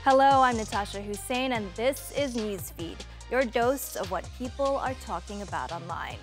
Hello, I'm Natasha Hussein, and this is Newsfeed, your dose of what people are talking about online.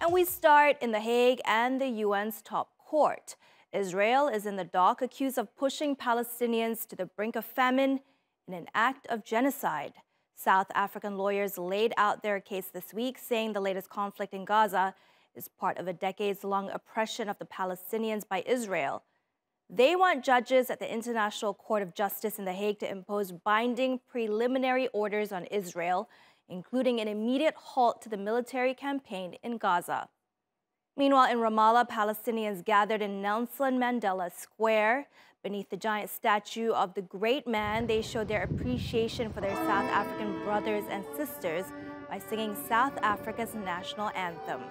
And we start in The Hague and the UN's top court. Israel is in the dock, accused of pushing Palestinians to the brink of famine in an act of genocide. South African lawyers laid out their case this week, saying the latest conflict in Gaza is part of a decades-long oppression of the Palestinians by Israel. They want judges at the International Court of Justice in The Hague to impose binding preliminary orders on Israel, including an immediate halt to the military campaign in Gaza. Meanwhile, in Ramallah, Palestinians gathered in Nelson Mandela Square. Beneath the giant statue of the great man, they showed their appreciation for their South African brothers and sisters by singing South Africa's national anthem.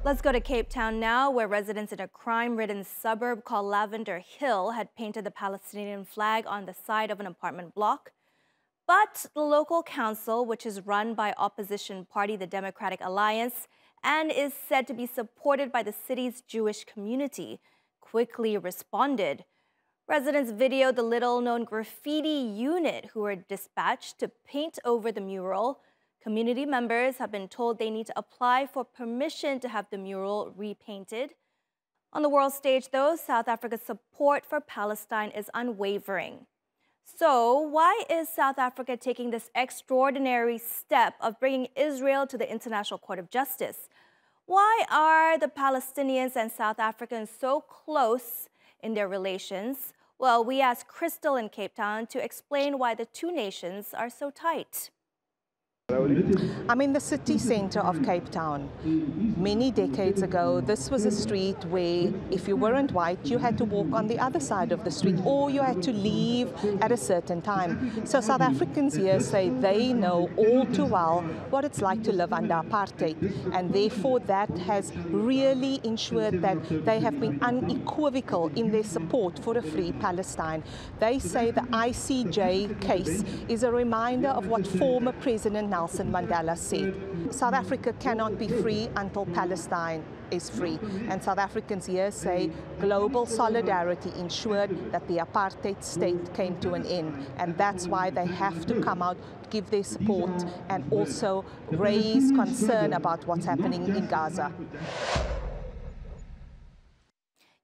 Let's go to Cape Town now, where residents in a crime-ridden suburb called Lavender Hill had painted the Palestinian flag on the side of an apartment block. But the local council, which is run by opposition party the Democratic Alliance and is said to be supported by the city's Jewish community, quickly responded. Residents videoed the little-known graffiti unit who were dispatched to paint over the mural. Community members have been told they need to apply for permission to have the mural repainted. On the world stage, though, South Africa's support for Palestine is unwavering. So why is South Africa taking this extraordinary step of bringing Israel to the International Court of Justice? Why are the Palestinians and South Africans so close in their relations? Well, we asked Crystal in Cape Town to explain why the two nations are so tight. I'm in the city centre of Cape Town. Many decades ago, this was a street where if you weren't white, you had to walk on the other side of the street or you had to leave at a certain time. So South Africans here say they know all too well what it's like to live under apartheid, and therefore that has really ensured that they have been unequivocal in their support for a free Palestine. They say the ICJ case is a reminder of what former President Nelson Mandela said. South Africa cannot be free until Palestine is free. And South Africans here say global solidarity ensured that the apartheid state came to an end. And that's why they have to come out, give their support, and also raise concern about what's happening in Gaza.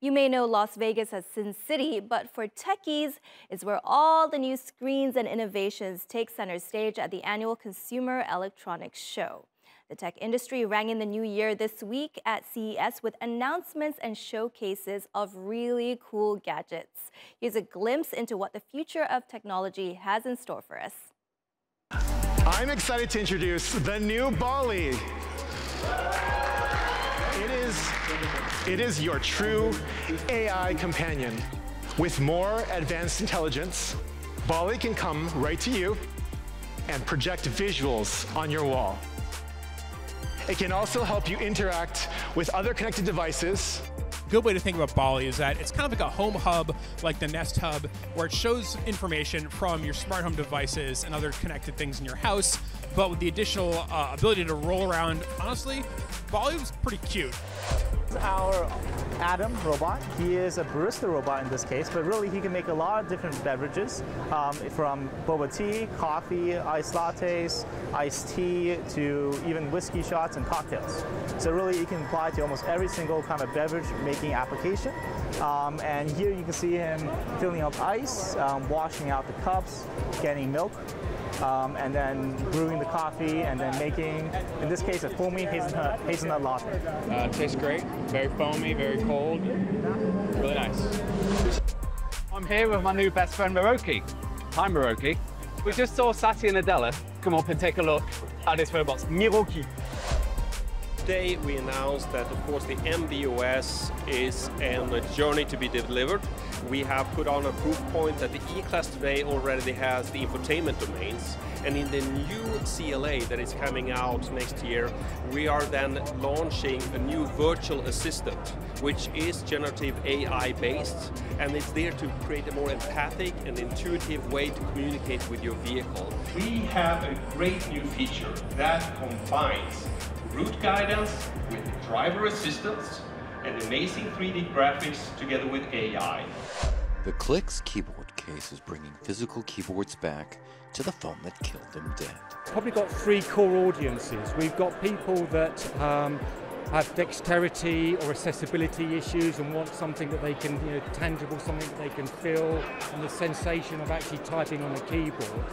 You may know Las Vegas as Sin City, but for techies, it's where all the new screens and innovations take center stage at the annual Consumer Electronics Show. The tech industry rang in the new year this week at CES with announcements and showcases of really cool gadgets. Here's a glimpse into what the future of technology has in store for us. I'm excited to introduce the new Bali. It is your true AI companion. With more advanced intelligence, Bali can come right to you and project visuals on your wall. It can also help you interact with other connected devices. A good way to think about Bali is that it's kind of like a home hub, like the Nest Hub, where it shows information from your smart home devices and other connected things in your house, but with the additional ability to roll around. Honestly, Bali was pretty cute. Our Adam robot, he is a barista robot in this case, but really he can make a lot of different beverages, from boba tea, coffee, iced lattes, iced tea, to even whiskey shots and cocktails. So really it can apply to almost every single kind of beverage making application. And here you can see him filling up ice, washing out the cups, getting milk, and then brewing the coffee, and then making, in this case, a foamy hazelnut latte. Tastes great, very foamy, very cold, really nice. I'm here with my new best friend, Miroki. Hi, Miroki. We just saw Satya Nadella come up and take a look at his robots, Miroki. Today we announced that, of course, the MBOS is on a journey to be delivered, We have put on a proof point that the E-Class today already has the infotainment domains, and in the new CLA that is coming out next year, we are then launching a new virtual assistant, which is generative AI based, and it's there to create a more empathic and intuitive way to communicate with your vehicle. We have a great new feature that combines route guidance with driver assistance and amazing 3D graphics together with AI. The Clicks keyboard case is bringing physical keyboards back to the phone that killed them dead. Probably got three core audiences. We've got people that have dexterity or accessibility issues and want something that they can, tangible, something that they can feel, and the sensation of actually typing on a keyboard.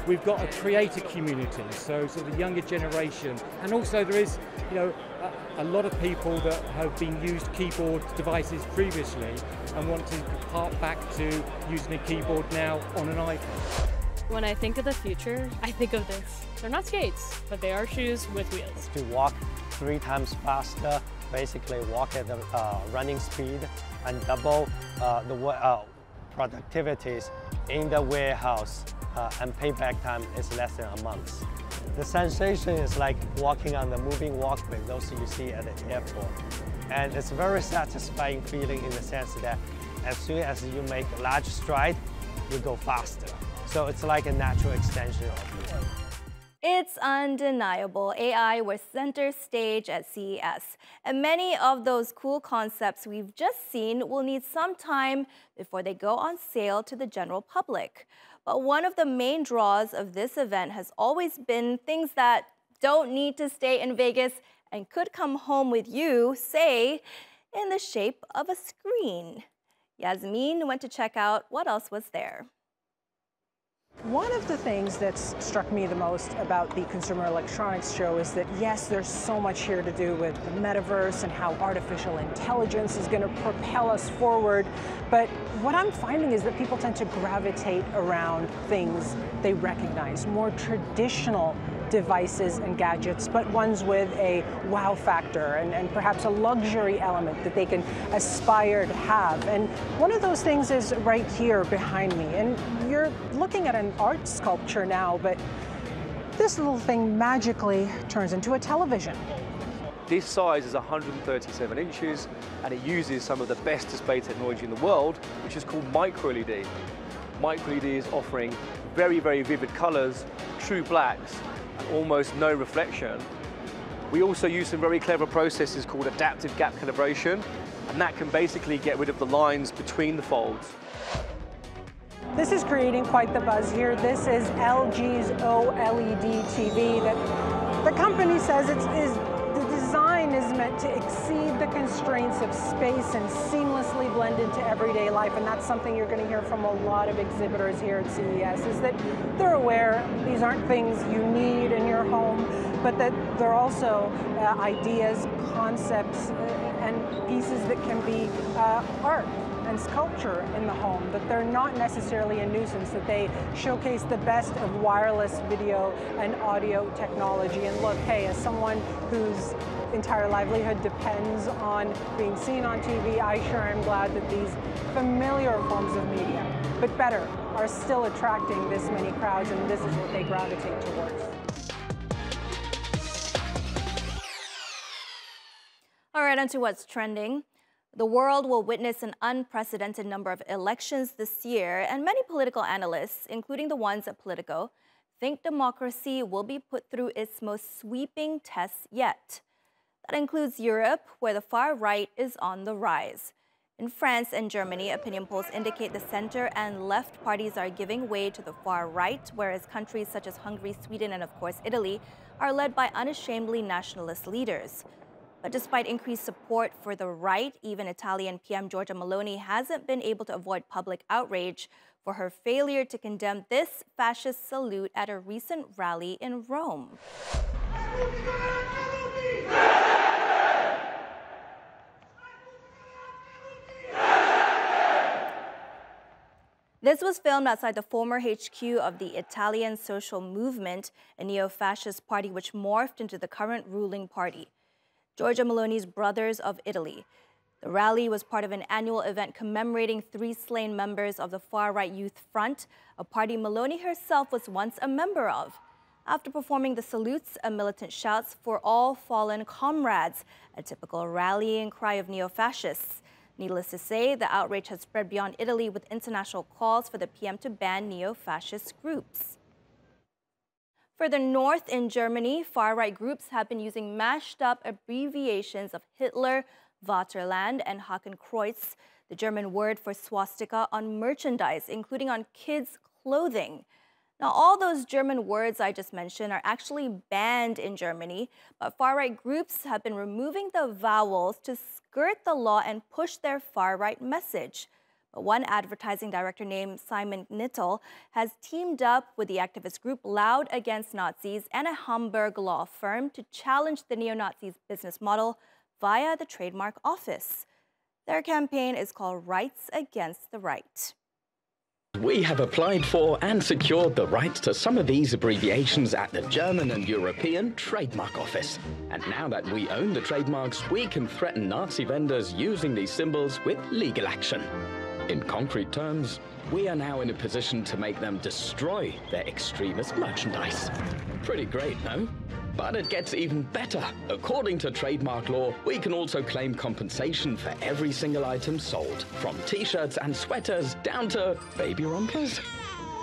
We've got a creator community, so sort of the younger generation, and also there is, a lot of people that have been used keyboard devices previously and want to hark back to using a keyboard now on an iPhone. When I think of the future, I think of this. They're not skates, but they are shoes with wheels. To walk 3 times faster, basically walk at the running speed, and double the productivities in the warehouse, and payback time is less than a month. The sensation is like walking on the moving walkway, those you see at the airport. And it's a very satisfying feeling in the sense that as soon as you make a large stride, you go faster. So it's like a natural extension of you. It's undeniable. AI was center stage at CES. And many of those cool concepts we've just seen will need some time before they go on sale to the general public. But one of the main draws of this event has always been things that don't need to stay in Vegas and could come home with you, say, in the shape of a screen. Yasmin went to check out what else was there. One of the things that's struck me the most about the Consumer Electronics Show is that, yes, there's so much here to do with the metaverse and how artificial intelligence is going to propel us forward. But what I'm finding is that people tend to gravitate around things they recognize, more traditional devices and gadgets, but ones with a wow factor and perhaps a luxury element that they can aspire to have. And one of those things is right here behind me. And you're looking at an art sculpture now, but this little thing magically turns into a television. This size is 137 inches, and it uses some of the best display technology in the world, which is called micro-LED. Micro-LED is offering very, very vivid colors, true blacks, almost no reflection. We also use some very clever processes called adaptive gap calibration, and that can basically get rid of the lines between the folds. This is creating quite the buzz here. This is LG's OLED TV that the company says the design is meant to exceed the constraints of space and seamlessly blend into everyday life. And that's something you're going to hear from a lot of exhibitors here at CES, is that they're aware these aren't things you need in your home, but that they're also ideas, concepts, and pieces that can be art and sculpture in the home, that they're not necessarily a nuisance, that they showcase the best of wireless video and audio technology. And look, hey, as someone whose entire livelihood depends on being seen on TV, I sure am glad that these familiar forms of media, but better, are still attracting this many crowds, and this is what they gravitate towards. All right, on to what's trending. The world will witness an unprecedented number of elections this year, and many political analysts, including the ones at Politico, think democracy will be put through its most sweeping tests yet. That includes Europe, where the far right is on the rise. In France and Germany, opinion polls indicate the center and left parties are giving way to the far right, whereas countries such as Hungary, Sweden, and of course Italy are led by unashamedly nationalist leaders. But despite increased support for the right, even Italian PM Giorgia Meloni hasn't been able to avoid public outrage for her failure to condemn this fascist salute at a recent rally in Rome. This was filmed outside the former HQ of the Italian Social Movement, a neo-fascist party which morphed into the current ruling party. Giorgia Meloni's Brothers of Italy. The rally was part of an annual event commemorating 3 slain members of the far-right Youth Front, a party Maloney herself was once a member of. After performing the salutes, a militant shouts for all fallen comrades, a typical rallying cry of neo-fascists. Needless to say, the outrage has spread beyond Italy with international calls for the PM to ban neo-fascist groups. Further north in Germany, far-right groups have been using mashed-up abbreviations of Hitler, Vaterland, and Hakenkreuz, the German word for swastika, on merchandise, including on kids' clothing. Now, all those German words I just mentioned are actually banned in Germany, but far-right groups have been removing the vowels to skirt the law and push their far-right message. But one advertising director named Simon Knittel has teamed up with the activist group Loud Against Nazis and a Hamburg law firm to challenge the neo-Nazis' business model via the trademark office. Their campaign is called Rights Against the Right. We have applied for and secured the rights to some of these abbreviations at the German and European Trademark Office. And now that we own the trademarks, we can threaten Nazi vendors using these symbols with legal action. In concrete terms, we are now in a position to make them destroy their extremist merchandise. Pretty great, no? But it gets even better. According to trademark law, we can also claim compensation for every single item sold, from t-shirts and sweaters down to baby rompers.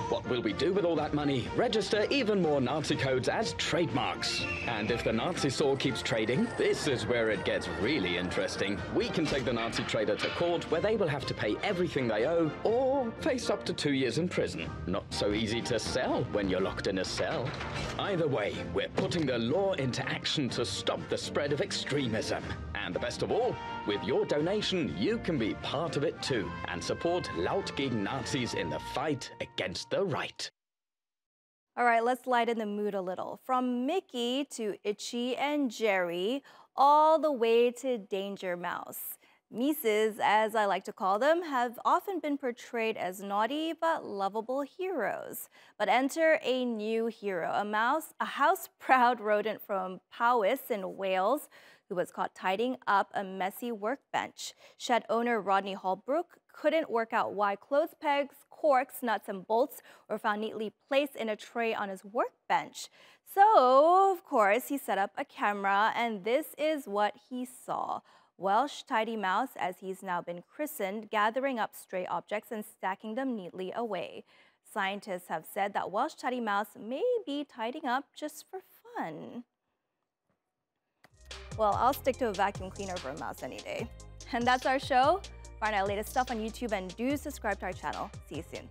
What will we do with all that money? Register even more Nazi codes as trademarks. And if the Nazi saw keeps trading, this is where it gets really interesting. We can take the Nazi trader to court where they will have to pay everything they owe or face up to 2 years in prison. Not so easy to sell when you're locked in a cell. Either way, we're putting the law into action to stop the spread of extremism. And the best of all, with your donation, you can be part of it too and support Laut gegen Nazis in the fight against the right. All right, let's lighten the mood a little. From Mickey to Itchy and Jerry, all the way to Danger Mouse. Mises, as I like to call them, have often been portrayed as naughty but lovable heroes. But enter a new hero, a house-proud rodent from Powys in Wales, who was caught tidying up a messy workbench. Shed owner Rodney Holbrook couldn't work out why clothes pegs, corks, nuts, and bolts were found neatly placed in a tray on his workbench. So, of course, he set up a camera, and this is what he saw. Welsh Tidy Mouse, as he's now been christened, gathering up stray objects and stacking them neatly away. Scientists have said that Welsh Tidy Mouse may be tidying up just for fun. Well, I'll stick to a vacuum cleaner for a mouse any day. And that's our show. Find our latest stuff on YouTube and do subscribe to our channel. See you soon.